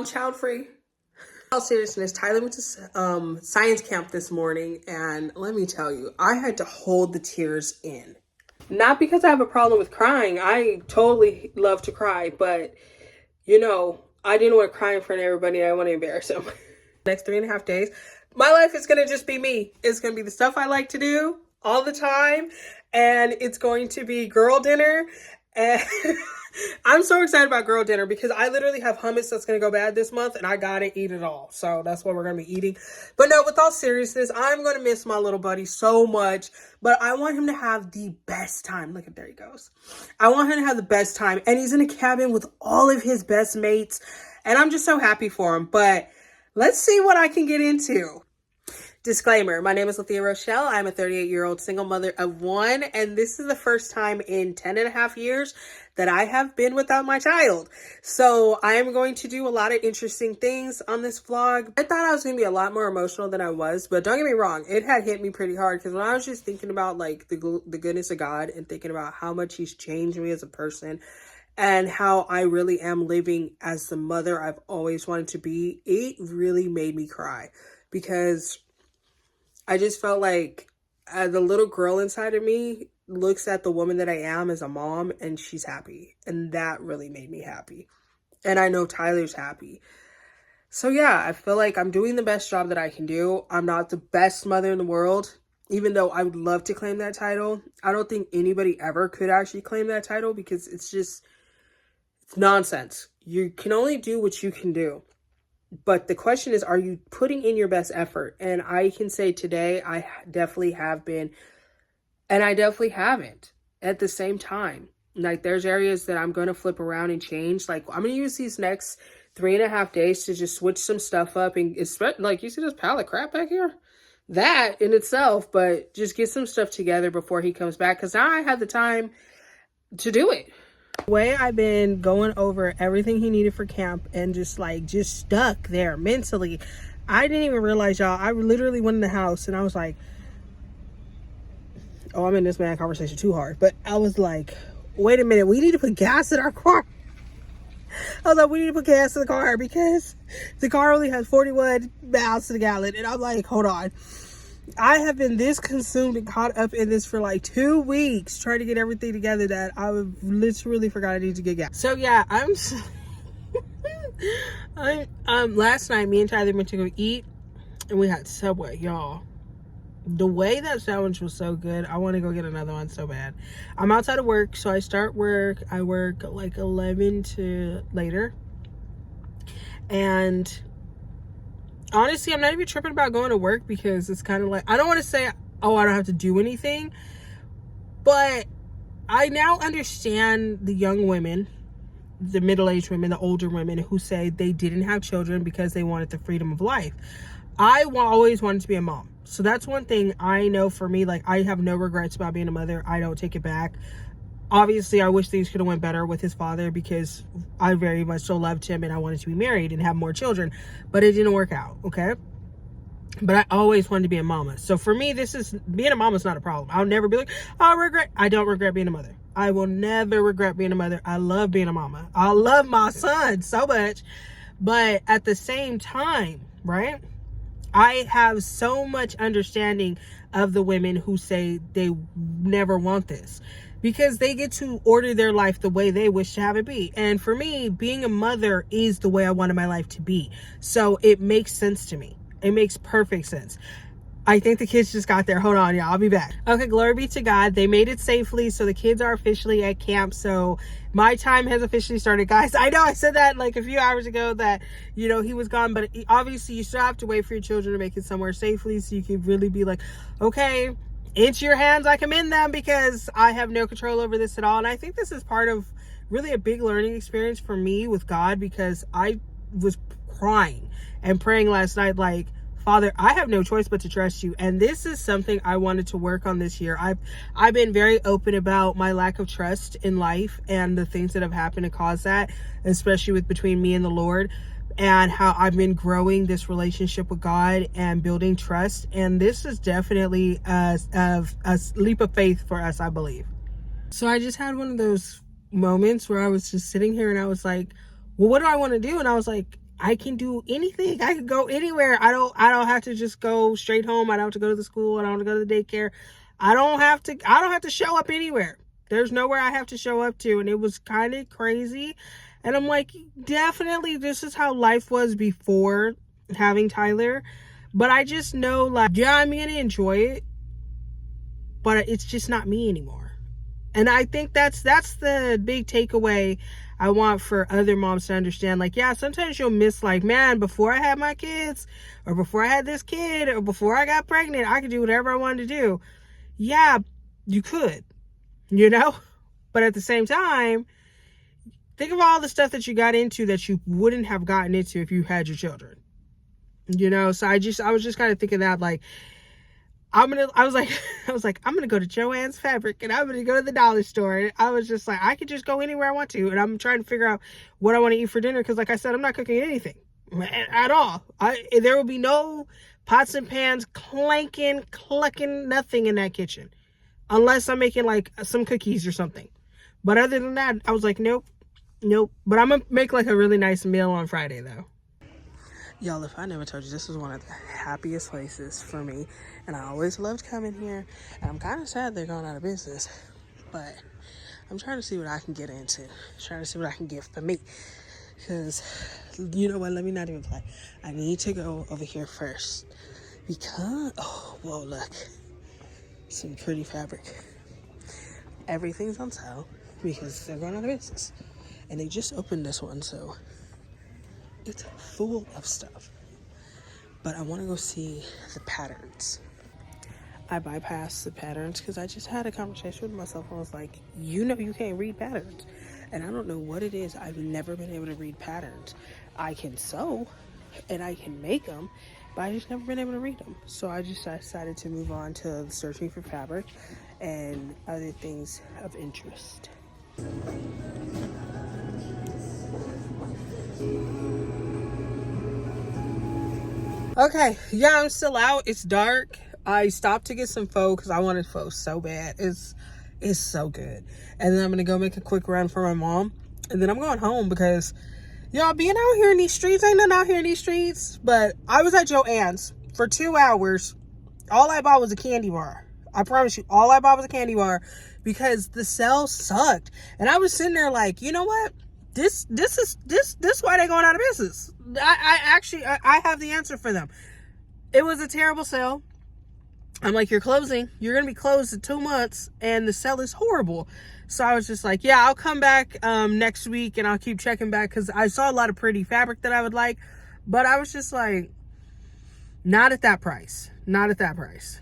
I'm child free. All seriousness, Tyler went to science camp this morning, and let me tell you, I had to hold the tears in. Not because I have a problem with crying. I totally love to cry, but you know, I didn't want to cry in front of everybody. I want to embarrass them. Next 3.5 days, my life is going to just be me. It's going to be the stuff I like to do all the time, and it's going to be girl dinner. And I'm so excited about girl dinner because I literally have hummus that's going to go bad this month, and I got to eat it all. So that's what we're going to be eating. But no, with all seriousness, I'm going to miss my little buddy so much, but I want him to have the best time. Look at, there he goes. I want him to have the best time, and he's in a cabin with all of his best mates, and I'm just so happy for him. But let's see what I can get into. Disclaimer, my name is Lethea Rochelle. I'm a 38-year-old single mother of one, and this is the first time in 10.5 years that I have been without my child. So I am going to do a lot of interesting things on this vlog. I thought I was going to be a lot more emotional than I was, but don't get me wrong, it had hit me pretty hard because when I was just thinking about like the goodness of God and thinking about how much he's changed me as a person and how I really am living as the mother I've always wanted to be, it really made me cry because I just felt like the little girl inside of me looks at the woman that I am as a mom and she's happy. And that really made me happy. And I know Tyler's happy. So yeah, I feel like I'm doing the best job that I can do. I'm not the best mother in the world, even though I would love to claim that title. I don't think anybody ever could actually claim that title because it's nonsense. You can only do what you can do. But the question is, are you putting in your best effort? And I can say today, I definitely have been, and I definitely haven't at the same time. Like, there's areas that I'm going to flip around and change. Like, I'm going to use these next 3.5 days to just switch some stuff up. And it's like, you see this pile of crap back here? That in itself, but just get some stuff together before he comes back. Because now I have the time to do it. The way I've been going over everything he needed for camp and just stuck there mentally, I didn't even realize, y'all, I literally went in the house and I was like, oh, I'm in this man conversation too hard. But I was like, wait a minute, we need to put gas in our car. I was like, we need to put gas in the car because the car only has 41 miles to the gallon. And I'm like, hold on. I have been this consumed and caught up in this for like 2 weeks trying to get everything together that I literally forgot I need to get gas. So yeah, last night me and Tyler went to go eat and we had Subway, y'all. The way that sandwich was so good, I want to go get another one so bad. I'm outside of work, so I start work. I work like 11 to later. And honestly, I'm not even tripping about going to work because it's kind of like, I don't want to say, oh, I don't have to do anything. But I now understand the young women, the middle-aged women, the older women who say they didn't have children because they wanted the freedom of life. I always wanted to be a mom. So that's one thing I know for me. Like, I have no regrets about being a mother. I don't take it back. Obviously, I wish things could have went better with his father because I very much so loved him and I wanted to be married and have more children, but it didn't work out, okay? But I always wanted to be a mama. So for me, being a mama is not a problem. I'll never be like, I don't regret being a mother. I will never regret being a mother. I love being a mama. I love my son so much. But at the same time, right? I have so much understanding of the women who say they never want this because they get to order their life the way they wish to have it be. And for me, being a mother is the way I wanted my life to be. So it makes sense to me. It makes perfect sense. I think the kids just got there. Hold on, y'all. I'll be back. Okay, glory be to God. They made it safely. So the kids are officially at camp. So my time has officially started, guys. I know I said that like a few hours ago that, you know, he was gone. But obviously you still have to wait for your children to make it somewhere safely so you can really be like, okay, into your hands, I commend them because I have no control over this at all. And I think this is part of really a big learning experience for me with God because I was crying and praying last night like, Father, I have no choice but to trust you. And this is something I wanted to work on this year. I've been very open about my lack of trust in life and the things that have happened to cause that, especially between me and the Lord, and how I've been growing this relationship with God and building trust. And this is definitely a leap of faith for us, I believe. So I just had one of those moments where I was just sitting here and I was like, well, what do I want to do? And I was like, I can do anything. I can go anywhere. I don't have to just go straight home. I don't have to go to the school. I don't have to go to the daycare. I don't have to show up anywhere. There's nowhere I have to show up to. And it was kind of crazy. And I'm like, definitely this is how life was before having Tyler. But I just know, like, yeah, I'm going to enjoy it, but it's just not me anymore. And I think that's the big takeaway I want for other moms to understand. Like, yeah, sometimes you'll miss, like, man, before I had my kids, or before I had this kid, or before I got pregnant, I could do whatever I wanted to do. Yeah, you could, you know? But at the same time, think of all the stuff that you got into that you wouldn't have gotten into if you had your children. You know, so I was just kind of thinking that, like, I was like, I'm gonna go to Joann's Fabric, and I'm gonna go to the dollar store. And I was just like, I could just go anywhere I want to, and I'm trying to figure out what I want to eat for dinner, because, like I said, I'm not cooking anything at all. There will be no pots and pans clanking, clucking, nothing in that kitchen, unless I'm making like some cookies or something. But other than that, I was like, nope. But I'm gonna make like a really nice meal on Friday, though. Y'all, if I never told you, this is one of the happiest places for me, and I always loved coming here. And I'm kind of sad they're going out of business, but I'm trying to see what I can get into, trying to see what I can get for me, because, you know what, let me not even play. I need to go over here first, because, oh, whoa, look, some pretty fabric. Everything's on sale because they're going out of business, and they just opened this one, so it's full of stuff. But I want to go see the patterns. I bypassed the patterns because I just had a conversation with myself, and I was like, you know, you can't read patterns. And I don't know what it is. I've never been able to read patterns. I can sew and I can make them, but I just never been able to read them. So I decided to move on to searching for fabric and other things of interest. Okay, yeah, I'm still out. It's dark. I stopped to get some pho because I wanted pho so bad. It's so good. And then I'm gonna go make a quick run for my mom, and then I'm going home because, y'all, being out here in these streets, ain't nothing out here in these streets. But I was at Joann's for 2 hours. All I bought was a candy bar. I promise you, all I bought was a candy bar because the sale sucked. And I was sitting there like, you know what? This is why they're going out of business. I have the answer for them. It was a terrible sale. I'm like, you're closing. You're going to be closed in 2 months, and the sale is horrible. So I was just like, yeah, I'll come back next week, and I'll keep checking back, because I saw a lot of pretty fabric that I would like. But I was just like, not at that price. Not at that price.